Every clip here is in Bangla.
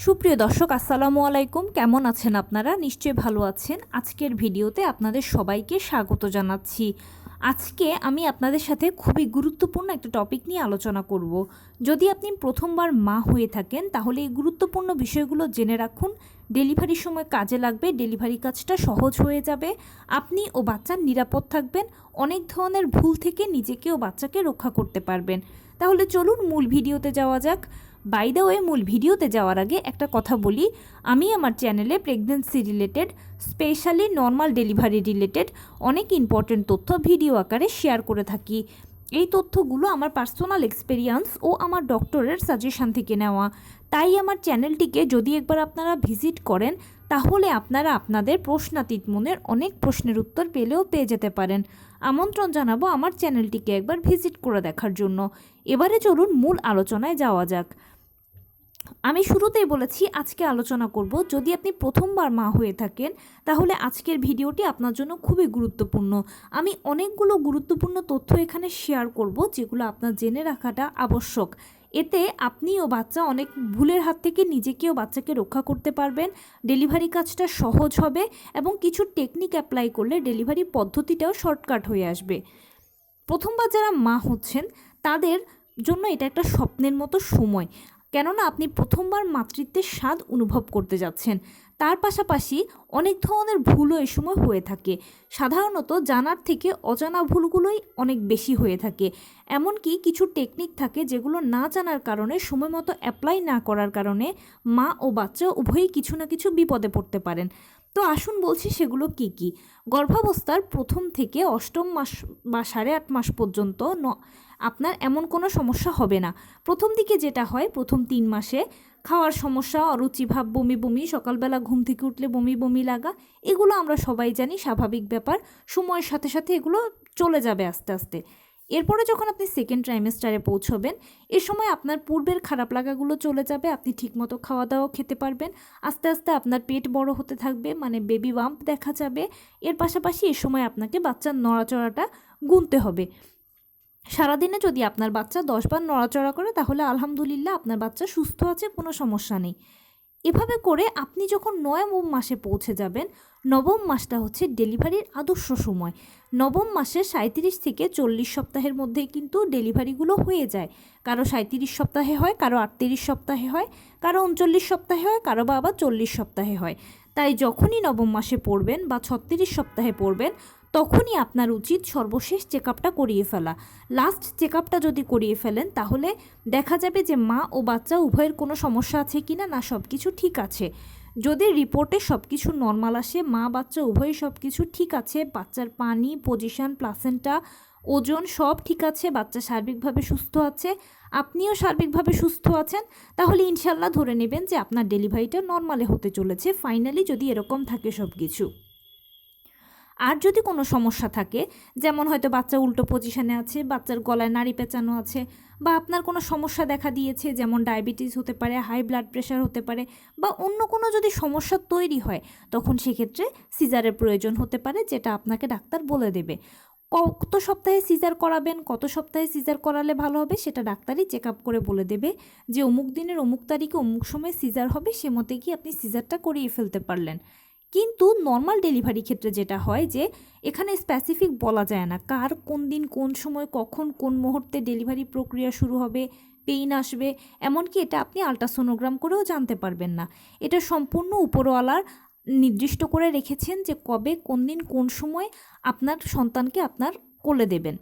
সুপ্রিয় দর্শক আসসালামু আলাইকুম, কেমন আছেন আপনারা? নিশ্চয়ই ভালো আছেন। আজকের ভিডিওতে আপনাদের সবাইকে স্বাগত জানাচ্ছি। আজকে আমি আপনাদের সাথে খুবই গুরুত্বপূর্ণ একটা টপিক নিয়ে আলোচনা করব। যদি আপনি প্রথমবার মা হয়ে থাকেন তাহলে এই গুরুত্বপূর্ণ বিষয়গুলো জেনে রাখুন। ডেলিভারির সময় কাজে লাগবে, ডেলিভারি কাজটা সহজ হয়ে যাবে, আপনি ও বাচ্চা নিরাপদ থাকবেন, অনেক ধরনের ভুল থেকে নিজেকে ও বাচ্চাকে রক্ষা করতে পারবেন। তাহলে চলুন মূল ভিডিওতে যাওয়া যাক। বাই দ্য ওয়ে, মূল ভিডিওতে যাওয়ার আগে একটা কথা বলি, আমি আমার চ্যানেলে pregnancy related, specially normal delivery related অনেক ইম্পর্টেন্ট তথ্য ভিডিও আকারে শেয়ার করে থাকি। এই তথ্যগুলো আমার পার্সোনাল এক্সপেরিয়েন্স ও আমার ডক্টরের সাজেশন থেকে নেওয়া। তাই আমার চ্যানেলটিকে যদি একবার আপনারা ভিজিট করেন তাহলে আপনারা আপনাদের প্রশ্নাতীত মনের অনেক প্রশ্নের উত্তর পেয়ে যেতে পারেন। আমন্ত্রণ জানাবো আমার চ্যানেলটিকে একবার ভিজিট করে দেখার জন্য। এবারে চলুন মূল আলোচনায় যাওয়া যাক। আমি শুরুতেই বলেছি আজকে আলোচনা করব, যদি আপনি প্রথমবার মা হয়ে থাকেন তাহলে আজকের ভিডিওটি আপনার জন্য খুবই গুরুত্বপূর্ণ। আমি অনেকগুলো গুরুত্বপূর্ণ তথ্য এখানে শেয়ার করব যেগুলো আপনার জেনে রাখাটা আবশ্যক। এতে আপনি ও বাচ্চা অনেক ভুলের হাত থেকে নিজেকে ও বাচ্চাকে রক্ষা করতে পারবেন, ডেলিভারি কাজটা সহজ হবে এবং কিছু টেকনিক অ্যাপ্লাই করলে ডেলিভারি পদ্ধতিটাও শর্টকাট হয়ে আসবে। প্রথমবার যারা মা হচ্ছেন তাদের জন্য এটা একটা স্বপ্নের মতো সময়, কেননা আপনি প্রথমবার মাতৃত্বের স্বাদ অনুভব করতে যাচ্ছেন। তার পাশাপাশি অনেক ধরনের ভুলও এই সময় হয়ে থাকে। সাধারণত জানার থেকে অজানা ভুলগুলোই অনেক বেশি হয়ে থাকে। এমনকি কিছু টেকনিক থাকে যেগুলো না জানার কারণে, সময় মতো অ্যাপ্লাই না করার কারণে মা ও বাচ্চা উভয়ই কিছু না কিছু বিপদে পড়তে পারেন। তো আসুন বলছি সেগুলো কি কি। গর্ভাবস্থার প্রথম থেকে অষ্টম মাস বা 8.5 মাস পর্যন্ত আপনার এমন কোনো সমস্যা হবে না। প্রথম দিকে যেটা হয়, প্রথম 3 মাসে খাওয়ার সমস্যা, অরুচিভাব, বমি বমি, সকালবেলা ঘুম থেকে উঠলে বমি বমি লাগা, এগুলো আমরা সবাই জানি, স্বাভাবিক ব্যাপার। সময়ের সাথে সাথে এগুলো চলে যাবে আস্তে আস্তে। এরপরে যখন আপনি সেকেন্ড ট্রাইমেস্টারে পৌঁছবেন, এ সময় আপনার পূর্বের খারাপ লাগাগুলো চলে যাবে, আপনি ঠিকমতো খাওয়া দাওয়া খেতে পারবেন, আস্তে আস্তে আপনার পেট বড় হতে থাকবে, মানে বেবি বাম্প দেখা যাবে। এর পাশাপাশি এ সময় আপনাকে বাচ্চার নড়াচড়াটা গুনতে হবে। সারাদিনে যদি আপনার বাচ্চা 10 বার নড়াচড়া করে তাহলে আলহামদুলিল্লাহ আপনার বাচ্চা সুস্থ আছে, কোনো সমস্যা নেই। এভাবে করে আপনি যখন 9ম মাসে পৌঁছে যাবেন, 9ম মাসটা হচ্ছে ডেলিভারির আদর্শ সময়। 9ম মাসে 37 থেকে 40 সপ্তাহের মধ্যেই কিন্তু ডেলিভারিগুলো হয়ে যায়। কারো 37 সপ্তাহে হয়, কারো 38 সপ্তাহে হয়, কারো 39 সপ্তাহে হয়, কারো বা আবার 40 সপ্তাহে হয়। তাই যখনই 9ম মাসে পড়বেন বা 36 সপ্তাহে পড়বেন তখনই আপনার উচিত সর্বশেষ চেক আপটা করিয়ে ফেলা। লাস্ট চেক আপটা যদি করিয়ে ফেলেন তাহলে দেখা যাবে যে মা ও বাচ্চা উভয়ের কোনো সমস্যা আছে কি না, সব কিছু ঠিক আছে। যদি রিপোর্টে সব কিছু নর্মাল আসে, মা বাচ্চা উভয়ই সব কিছু ঠিক আছে, বাচ্চার পানি, পজিশন, প্লাসেন্টা, ওজন সব ঠিক আছে, বাচ্চা সার্বিকভাবে সুস্থ আছে, আপনিও সার্বিকভাবে সুস্থ আছেন, তাহলে ইনশাল্লাহ ধরে নেবেন যে আপনার ডেলিভারিটা নর্মালে হতে চলেছে ফাইনালি, যদি এরকম থাকে সব কিছু। আর যদি কোনো সমস্যা থাকে, যেমন হয়তো বাচ্চা উল্টো পজিশনে আছে, বাচ্চার গলায় নাড়ি পেঁচানো আছে, বা আপনার কোনো সমস্যা দেখা দিয়েছে, যেমন ডায়াবেটিস হতে পারে, হাই ব্লাড প্রেশার হতে পারে, বা অন্য কোনো যদি সমস্যা তৈরি হয় তখন সেক্ষেত্রে সিজারের প্রয়োজন হতে পারে, যেটা আপনাকে ডাক্তার বলে দেবে। কত সপ্তাহে সিজার করাবেন, কত সপ্তাহে সিজার করালে ভালো হবে সেটা ডাক্তারই চেক আপ করে বলে দেবে, যে অমুক দিনের অমুক তারিখে অমুক সময় সিজার হবে, সে মতে কি আপনি সিজারটা করিয়ে ফেলতে পারলেন। কিন্তু নর্মাল ডেলিভারি ক্ষেত্রে যেটা হয় যে এখানে স্পেসিফিক বলা যায় না কার কোন দিন কোন সময় কখন কোন মুহূর্তে ডেলিভারি প্রক্রিয়া শুরু হবে, পেইন আসবে, এমনকি এটা আপনি আলট্রাসোনোগ্রাম করেও জানতে পারবেন না। এটা সম্পূর্ণ উপরওয়ালার নির্দিষ্ট করে রেখেছেন যে কবে কোন দিন কোন সময় আপনার সন্তানকে আপনার কোলে দেবেন।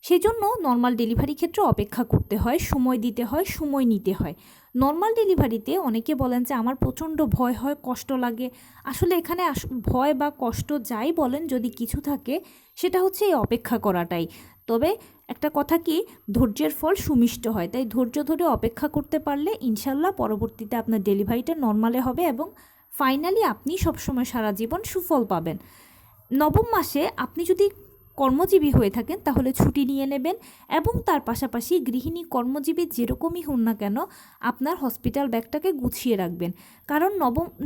সেই জন্য নর্মাল ডেলিভারি ক্ষেত্রে অপেক্ষা করতে হয়, সময় দিতে হয়, সময় নিতে হয়। নর্মাল ডেলিভারিতে অনেকে বলেন যে আমার প্রচণ্ড ভয় হয়, কষ্ট লাগে। আসলে এখানে ভয় বা কষ্ট যাই বলেন, যদি কিছু থাকে সেটা হচ্ছে এই অপেক্ষা করাটাই। তবে একটা কথা কি, ধৈর্যের ফল সুমিষ্ট হয়, তাই ধৈর্য ধরে অপেক্ষা করতে পারলে ইনশাল্লাহ পরবর্তীতে আপনার ডেলিভারিটা নর্মালে হবে এবং ফাইনালি আপনি সবসময় সারা জীবন সুফল পাবেন। 9ম মাসে আপনি যদি কর্মজীবী হয়ে থাকেন তাহলে ছুটি নিয়ে নেবেন, এবং তার পাশাপাশি গৃহিণী কর্মজীবী যেরকমই হন না কেন আপনার হসপিটাল ব্যাগটাকে গুছিয়ে রাখবেন। কারণ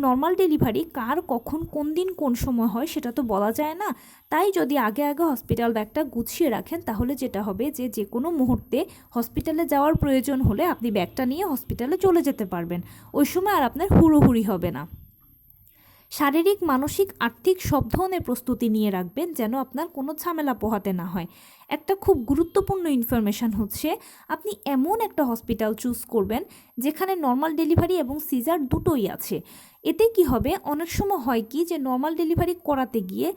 নর্মাল ডেলিভারি কার কখন কোন দিন কোন সময় হয় সেটা তো বলা যায় না। তাই যদি আগে আগে হসপিটাল ব্যাগটা গুছিয়ে রাখেন তাহলে যেটা হবে যে কোনো মুহূর্তে হসপিটালে যাওয়ার প্রয়োজন হলে আপনি ব্যাগটা নিয়ে হসপিটালে চলে যেতে পারবেন। ওই সময় আর আপনার হুড়োহুড়ি হবে না। শারীরিক, মানসিক, আর্থিক সব ধরনের প্রস্তুতি নিয়ে রাখবেন যেন আপনার কোনো ঝামেলা পোহাতে না হয়। একটা খুব গুরুত্বপূর্ণ ইনফরমেশান হচ্ছে, আপনি এমন একটা হসপিটাল চুজ করবেন যেখানে নর্মাল ডেলিভারি এবং সিজার দুটোই আছে। এতে কি হবে, অনেক সময় হয় কি যে নর্মাল ডেলিভারি করাতে গিয়ে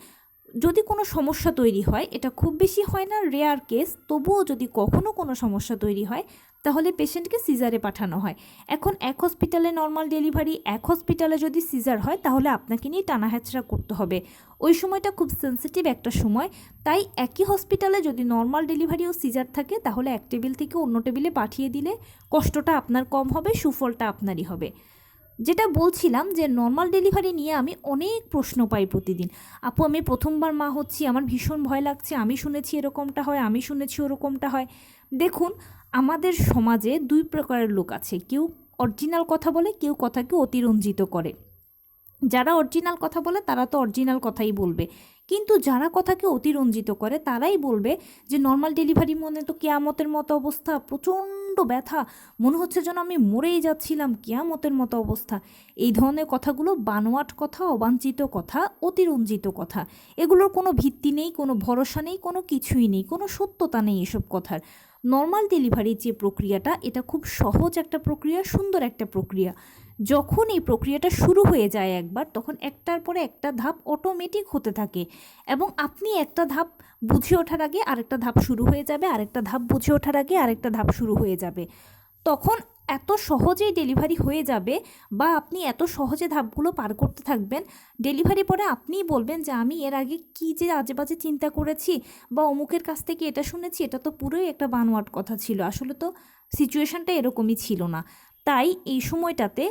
যদি কোনো সমস্যা তৈরি হয়, এটা খুব বেশি হয় না, রেয়ার কেস, তবুও যদি কখনো কোনো সমস্যা তৈরি হয় তাহলে পেশেন্টকে সিজারে পাঠানো হয়। এখন এক হসপিটালে নর্মাল ডেলিভারি, এক হসপিটালে যদি সিজার হয় তাহলে আপনাকে নিয়ে টানাহেঁচড়া করতে হবে। ওই সময়টা খুব সেন্সিটিভ একটা সময়। তাই একই হসপিটালে যদি নর্মাল ডেলিভারি ও সিজার থাকে তাহলে এক টেবিল থেকে অন্য টেবিলে পাঠিয়ে দিলে কষ্টটা আপনার কম হবে, সুফলটা আপনারই হবে। যেটা বলছিলাম যে নর্মাল ডেলিভারি নিয়ে আমি অনেক প্রশ্ন পাই প্রতিদিন। আপু, আমি প্রথমবার মা হচ্ছি, আমার ভীষণ ভয় লাগছে, আমি শুনেছি এরকমটা হয়, আমি শুনেছি ওরকমটা হয়। দেখুন, আমাদের সমাজে দুই প্রকারের লোক আছে, কেউ অরিজিনাল কথা বলে, কেউ কথাকে অতিরঞ্জিত করে। যারা অরিজিনাল কথা বলে তারা তো অরিজিনাল কথাই বলবে, কিন্তু যারা কথাকে অতিরঞ্জিত করে তারাই বলবে যে নর্মাল ডেলিভারি মনে তো কেয়ামতের মতো অবস্থা, প্রচণ্ড ব্যথা, মনে হচ্ছে যেন আমি মরেই যাচ্ছিলাম, কেয়ামতের মতো অবস্থা। এই ধরনের কথাগুলো বানোয়াট কথা, অবাঞ্ছিত কথা, অতিরঞ্জিত কথা। এগুলোর কোনো ভিত্তি নেই, কোনো ভরসা নেই, কোনো কিছুই নেই, কোনো সত্যতা নেই এসব কথার। নর্মাল ডেলিভারির যে প্রক্রিয়াটা, এটা খুব সহজ একটা প্রক্রিয়া, সুন্দর একটা প্রক্রিয়া। যখন এই প্রক্রিয়াটা শুরু হয়ে যায় একবার, তখন একটার পরে একটা ধাপ অটোমেটিক হতে থাকে, এবং আপনি একটা ধাপ বুঝে ওঠার আগে আরেকটা ধাপ শুরু হয়ে যাবে, আরেকটা ধাপ বুঝে ওঠার আগে আরেকটা ধাপ শুরু হয়ে যাবে। তখন এত সহজেই ডেলিভারি হয়ে যাবে, বা আপনি এত সহজে ধাপগুলো পার করতে থাকবেন, ডেলিভারি পরে আপনিই বলবেন যে আমি এর আগে কী যে আজেবাজে চিন্তা করেছি, বা অমুকের কাছ থেকে এটা শুনেছি, এটা তো পুরোই একটা বানোয়াট কথা ছিল, আসলে তো সিচুয়েশানটা এরকমই ছিল না। তাই এই সময়টাতে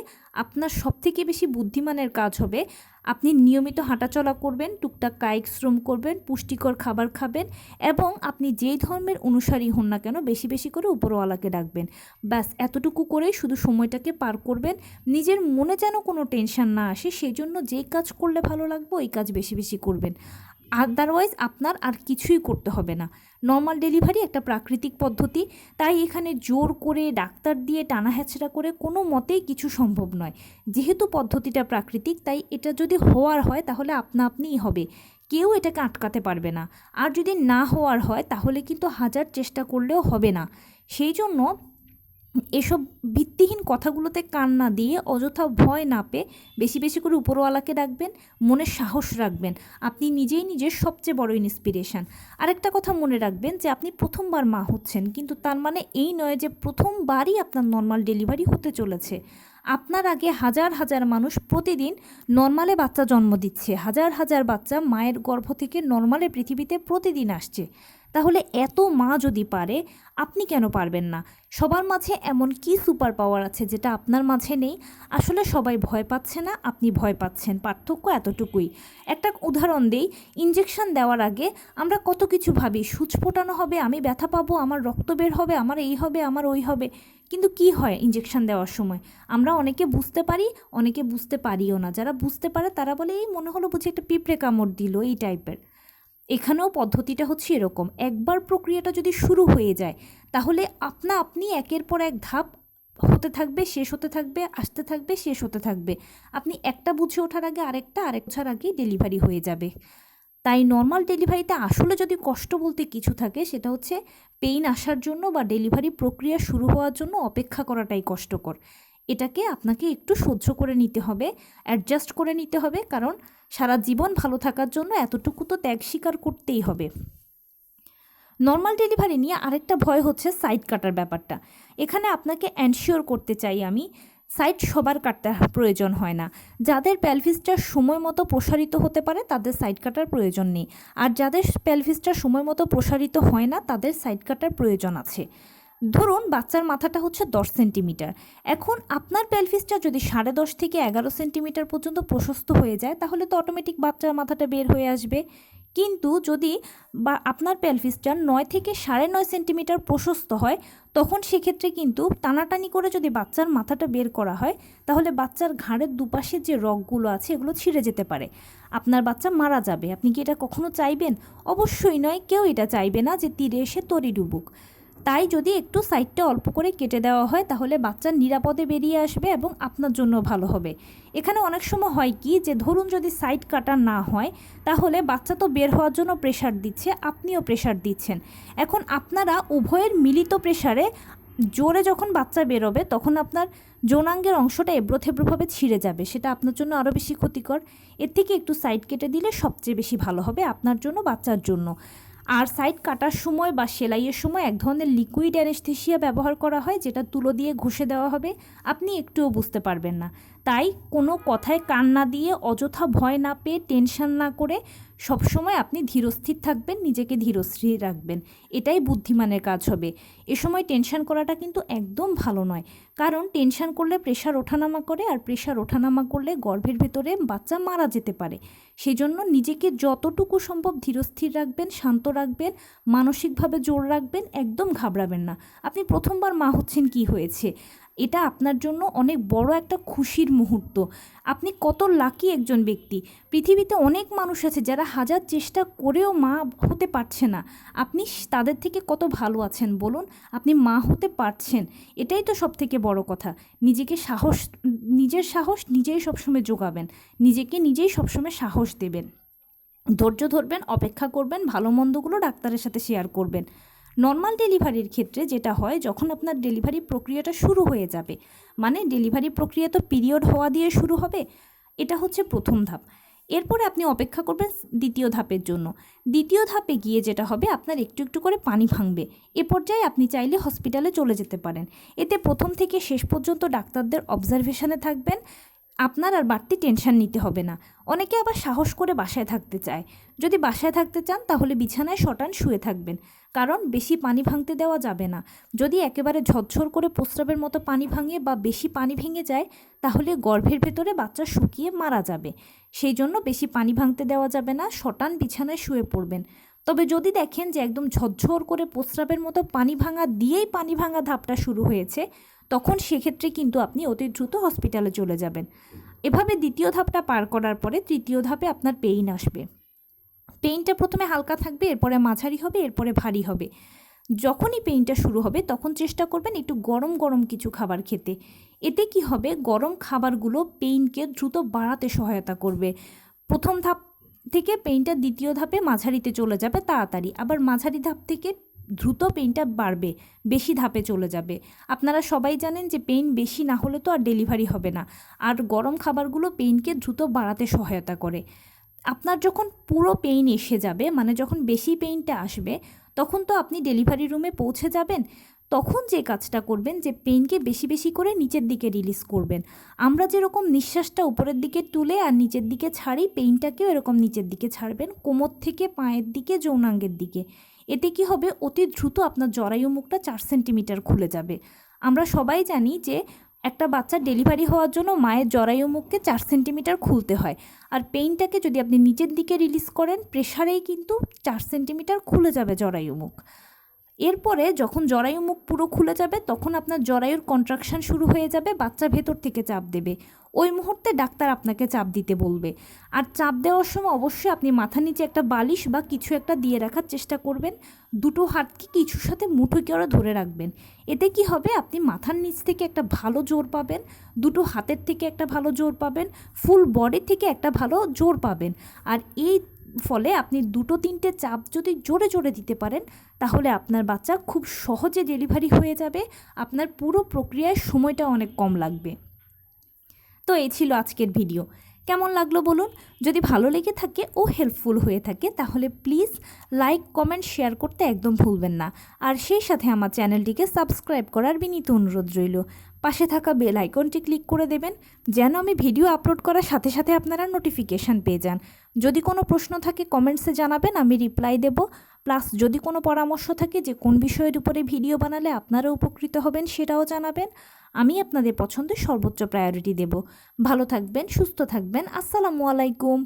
আপনার সবথেকে বেশি বুদ্ধিমানের কাজ হবে, আপনি নিয়মিত হাঁটাচলা করবেন, টুকটাক কায়িক শ্রম করবেন, পুষ্টিকর খাবার খাবেন, এবং আপনি যেই ধর্মের অনুসারী হন না কেন বেশি বেশি করে উপরওয়ালাকে ডাকবেন। ব্যাস এতটুকু করেই শুধু সময়টাকে পার করবেন। নিজের মনে যেন কোনো টেনশন না আসে, সেই জন্য যেই কাজ করলে ভালো লাগবে ওই কাজ বেশি বেশি করবেন। আদারওয়াইজ আপনার আর কিছুই করতে হবে না। নর্মাল ডেলিভারি একটা প্রাকৃতিক পদ্ধতি, তাই এখানে জোর করে ডাক্তার দিয়ে টানা হেঁচড়া করে কোনো মতেই কিছু সম্ভব নয়। যেহেতু পদ্ধতিটা প্রাকৃতিক, তাই এটা যদি হওয়ার হয় তাহলে আপনা আপনিই হবে, কেউ এটাকে আটকাতে পারবে না। আর যদি না হওয়ার হয় তাহলে কিন্তু হাজার চেষ্টা করলেও হবে না। সেই জন্য এসব ভিত্তিহীন কথাগুলোতে কান না দিয়ে, অযথা ভয় না পেয়ে বেশি বেশি করে উপরওয়ালাকে ডাকবেন, মনে সাহস রাখবেন। আপনি নিজেই নিজের সবচেয়ে বড় ইন্সপিরেশান। আরেকটা কথা মনে রাখবেন যে আপনি প্রথমবার মা হচ্ছেন, কিন্তু তার মানে এই নয় যে প্রথমবারই আপনার নর্মাল ডেলিভারি হতে চলেছে। আপনার আগে হাজার হাজার মানুষ প্রতিদিন নর্মালে বাচ্চা জন্ম দিচ্ছে, হাজার হাজার বাচ্চা মায়ের গর্ভ থেকে নর্মালে পৃথিবীতে প্রতিদিন আসছে। তাহলে এত মা যদি পারে, আপনি কেন পারবেন না? সবার মাঝে এমন কি সুপার পাওয়ার আছে যেটা আপনার মাঝে নেই? আসলে সবাই ভয় পাচ্ছে না, আপনি ভয় পাচ্ছেন, পার্থক্য এতটুকুই। একটা উদাহরণ দেই, ইঞ্জেকশন দেওয়ার আগে আমরা কত কিছু ভাবি, সূচ ফোটানো হবে, আমি ব্যথা পাবো, আমার রক্ত বের হবে, আমার এই হবে, আমার ওই হবে। কিন্তু কি হয় ইঞ্জেকশন দেওয়ার সময়? আমরা অনেকে বুঝতে পারি, অনেকে বুঝতে পারিও না। যারা বুঝতে পারে তারা বলে এই মনে হলো বুঝি একটা পিঁপড়ে কামড় দিল, এই টাইপের। এখানেও পদ্ধতিটা হচ্ছে এরকম, একবার প্রক্রিয়াটা যদি শুরু হয়ে যায় তাহলে আপনি একের পর এক ধাপ হতে থাকবে, শেষ হতে থাকবে, আসতে থাকবে, শেষ হতে থাকবে। আপনি একটা বুঝে ওঠার আগে আরেক বছর আগেই ডেলিভারি হয়ে যাবে। তাই নর্মাল ডেলিভারিতে আসলে যদি কষ্ট বলতে কিছু থাকে সেটা হচ্ছে পেইন আসার জন্য বা ডেলিভারি প্রক্রিয়া শুরু হওয়ার জন্য অপেক্ষা করাটাই কষ্টকর। এটাকে আপনাকে একটু সহ্য করে নিতে হবে, অ্যাডজাস্ট করে নিতে হবে, কারণ সারা জীবন ভালো থাকার জন্য এতটুকু তো ত্যাগ স্বীকার করতেই হবে। নর্মাল ডেলিভারি নিয়ে আরেকটা ভয় হচ্ছে সাইড কাটার ব্যাপারটা। এখানে আপনাকে এনশিওর করতে চাই আমি, সাইড সবার কাটতে প্রয়োজন হয় না। যাদের পেলভিসটা সময় মতো প্রসারিত হতে পারে তাদের সাইড কাটার প্রয়োজন নেই, আর যাদের পেলভিসটা সময় মতো প্রসারিত হয় না তাদের সাইড কাটার প্রয়োজন আছে। ধরুন বাচ্চার মাথাটা হচ্ছে 10 সেন্টিমিটার, এখন আপনার পেলভিসটা যদি 10.5 থেকে 11 সেন্টিমিটার পর্যন্ত প্রশস্ত হয়ে যায় তাহলে তো অটোমেটিক বাচ্চার মাথাটা বের হয়ে আসবে। কিন্তু যদি বা আপনার পেলভিসটা 9 থেকে 9.5 সেন্টিমিটার প্রশস্ত হয়, তখন সেক্ষেত্রে কিন্তু টানাটানি করে যদি বাচ্চার মাথাটা বের করা হয়, তাহলে বাচ্চার ঘাড়ের দুপাশে যে রগগুলো আছে এগুলো ছিঁড়ে যেতে পারে, আপনার বাচ্চা মারা যাবে। আপনি কি এটা কখনো চাইবেন? অবশ্যই নয়, কেউ এটা চাইবে না যে তীরে এসে তরি ডুবুক। তাই যদি একটু সাইডটা অল্প করে কেটে দেওয়া হয়, তাহলে বাচ্চা নিরাপদে বেরিয়ে আসবে এবং আপনার জন্য ভালো হবে। এখানে অনেক সময় হয় কি, যে ধরুন যদি সাইড কাটা না হয়, তাহলে বাচ্চা তো বের হওয়ার জন্য প্রেশার দিচ্ছে, আপনিও প্রেশার দিচ্ছেন। এখন আপনারা উভয়ের মিলিত প্রেশারে জোরে যখন বাচ্চা বেরোবে, তখন আপনার যৌনাঙ্গের অংশটা এবড়োথেবড়োভাবে ছিঁড়ে যাবে, সেটা আপনার জন্য আরও বেশি ক্ষতিকর। এর থেকে একটু সাইড কেটে দিলে সবচেয়ে বেশি ভালো হবে আপনার জন্য, বাচ্চার জন্য। আর সাইড কাটার সময় বা সেলাইয়ের সময় এক ধরনের লিকুইড অ্যানেস্থেসিয়া ব্যবহার করা হয়, যেটা তুলো দিয়ে ঘষে দেওয়া হবে, আপনি একটুও বুঝতে পারবেন না। তাই কোনো কথায় কান না দিয়ে, অযথা ভয় না পেয়ে, টেনশন না করে সবসময় আপনি ধীরস্থির থাকবেন, নিজেকে ধীরস্থির রাখবেন, এটাই বুদ্ধিমানের কাজ হবে। এ সময় টেনশন করাটা কিন্তু একদম ভালো নয়, কারণ টেনশন করলে প্রেশার ওঠানামা করে, আর প্রেশার ওঠানামা করলে গর্ভের ভেতরে বাচ্চা মারা যেতে পারে। সেই জন্য নিজেকে যতটুকু সম্ভব ধীরস্থির রাখবেন, শান্ত রাখবেন, মানসিকভাবে জোর রাখবেন, একদম ঘাবড়াবেন না। আপনি প্রথমবার মা হচ্ছেন, কি হয়েছে? এটা আপনার জন্য অনেক বড় একটা খুশির মুহূর্ত। আপনি কত লাকি একজন ব্যক্তি। পৃথিবীতে অনেক মানুষ আছে যারা হাজার চেষ্টা করেও মা হতে পারছে না। আপনি তাদের থেকে কত ভালো আছেন বলুন? আপনি মা হতে পারছেন, এটাই তো সবথেকে বড় কথা। নিজের সাহস নিজেই সবসময় জোগাবেন, নিজেকে নিজেই সবসময় সাহস দেবেন, ধৈর্য ধরবেন, অপেক্ষা করবেন, ভালো মন্দগুলো ডাক্তারের সাথে শেয়ার করবেন। নর্মাল ডেলিভারির ক্ষেত্রে যেটা হয়, যখন আপনার ডেলিভারি প্রক্রিয়াটা শুরু হয়ে যাবে, মানে ডেলিভারি প্রক্রিয়া তো পিরিয়ড হওয়া দিয়ে শুরু হবে, এটা হচ্ছে প্রথম ধাপ। এরপরে আপনি অপেক্ষা করবেন দ্বিতীয় ধাপের জন্য। দ্বিতীয় ধাপে গিয়ে যেটা হবে, আপনার একটু একটু করে পানি ভাঙবে। এ পর্যায়ে আপনি চাইলে হসপিটালে চলে যেতে পারেন। এতে প্রথম থেকে শেষ পর্যন্ত ডাক্তারদের অবজারভেশনে থাকবেন, আপনার আর বাড়তি টেনশন নিতে হবে না। অনেকে আবার সাহস করে বাসায় থাকতে চায়। যদি বাসায় থাকতে চান, তাহলে বিছানায় শটান শুয়ে থাকবেন, কারণ বেশি পানি ভাঙতে দেওয়া যাবে না। যদি একেবারে ঝরঝর করে প্রস্রাবের মতো পানি ভাঙে বা বেশি পানি ভেঙে যায়, তাহলে গর্ভের ভেতরে বাচ্চা শুকিয়ে মারা যাবে। সেই জন্য বেশি পানি ভাঙতে দেওয়া যাবে না, শটান বিছানায় শুয়ে পড়বেন। তবে যদি দেখেন যে একদম ঝরঝর করে প্রস্রাবের মতো পানি ভাঙা দিয়েই পানি ভাঙা ধাপটা শুরু হয়েছে, তখন সেক্ষেত্রে কিন্তু আপনি অতি দ্রুত হসপিটালে চলে যাবেন। এভাবে দ্বিতীয় ধাপটা পার করার পরে তৃতীয় ধাপে আপনার পেইন আসবে। পেইনটা প্রথমে হালকা থাকবে, এরপরে মাঝারি হবে, এরপরে ভারী হবে। যখনই পেইনটা শুরু হবে, তখন চেষ্টা করবেন একটু গরম গরম কিছু খাবার খেতে। এতে কি হবে, গরম খাবারগুলো পেইনকে দ্রুত বাড়াতে সহায়তা করবে। প্রথম ধাপ থেকে পেইনটা দ্বিতীয় ধাপে মাঝারিতে চলে যাবে তাড়াতাড়ি, আবার মাঝারি ধাপ থেকে দ্রুত পেইনটা বাড়বে, বেশি ধাপে চলে যাবে। আপনারা সবাই জানেন যে পেইন বেশি না হলে তো আর ডেলিভারি হবে না, আর গরম খাবারগুলো পেইনকে দ্রুত বাড়াতে সহায়তা করে। আপনার যখন পুরো পেইন এসে যাবে, মানে যখন বেশি পেইনটা আসবে, তখন তো আপনি ডেলিভারি রুমে পৌঁছে যাবেন। তখন যে কাজটা করবেন, যে পেইনকে বেশি বেশি করে নিচের দিকে রিলিজ করবেন। আমরা যেরকম নিঃশ্বাসটা উপরের দিকে তুলে আর নিচের দিকে ছাড়ি, পেইনটাকেও এরকম নিচের দিকে ছাড়বেন, কোমর থেকে পায়ের দিকে, যৌনাঙ্গের দিকে। এতে কি হবে, অতি দ্রুত আপনার জরায়ু মুখটা 4 সেন্টিমিটার খুলে যাবে। আমরা সবাই জানি যে একটা বাচ্চার ডেলিভারি হওয়ার জন্য মায়ের জরায়ু মুখকে 4 সেন্টিমিটার খুলতে হয়, আর পেইনটাকে যদি আপনি নিচের দিকে রিলিজ করেন, প্রেশারেই কিন্তু 4 সেন্টিমিটার খুলে যাবে জরায়ু মুখ। এরপরে যখন জরায়ু মুখ পুরো খুলে যাবে, তখন আপনার জরায়ুর কন্ট্রাকশন শুরু হয়ে যাবে, বাচ্চা ভেতর থেকে চাপ দেবে। ওই মুহূর্তে ডাক্তার আপনাকে চাপ দিতে বলবে। আর চাপ দেওয়ার সময় অবশ্যই আপনি মাথার নিচে একটা বালিশ বা কিছু একটা দিয়ে রাখার চেষ্টা করবেন। দুটো হাতকে কিছুর সাথে মুঠো করে ধরে রাখবেন। এতে কি হবে, আপনি মাথার নিচ থেকে একটা ভালো জোর পাবেন, দুটো হাতের থেকে একটা ভালো জোর পাবেন, ফুল বডি থেকে একটা ভালো জোর পাবেন। আর এই ফলে আপনি 2-3টে চাপ যদি জোরে জোরে দিতে পারেন, তাহলে আপনার বাচ্চা খুব সহজে ডেলিভারি হয়ে যাবে। আপনার পুরো প্রক্রিয়ায় সময়টা অনেক কম লাগবে। তো এই ছিল আজকের ভিডিও। কেমন লাগলো বলুন? যদি ভালো লেগে থাকে ও হেল্পফুল হয়ে থাকে, তাহলে প্লিজ লাইক, কমেন্ট, শেয়ার করতে একদম ভুলবেন না। আর সেই সাথে আমার চ্যানেলটিকে সাবস্ক্রাইব করার বিনীত অনুরোধ রইল। পাশে থাকা বেল আইকনটি ক্লিক করে দেবেন, যেন আমি ভিডিও আপলোড করার সাথে সাথে আপনারা নোটিফিকেশান পেয়ে যান। যদি কোনো প্রশ্ন থাকে কমেন্টসে জানাবেন, আমি রিপ্লাই দেব। প্লাস যদি কোনো পরামর্শ থাকে যে কোন বিষয়ের উপরে ভিডিও বানালে আপনারা উপকৃত হবেন, সেটাও জানাবেন। আমি আপনাদের পছন্দের সর্বোচ্চ প্রায়োরিটি দেব। ভালো থাকবেন, সুস্থ থাকবেন। আসসালামু আলাইকুম।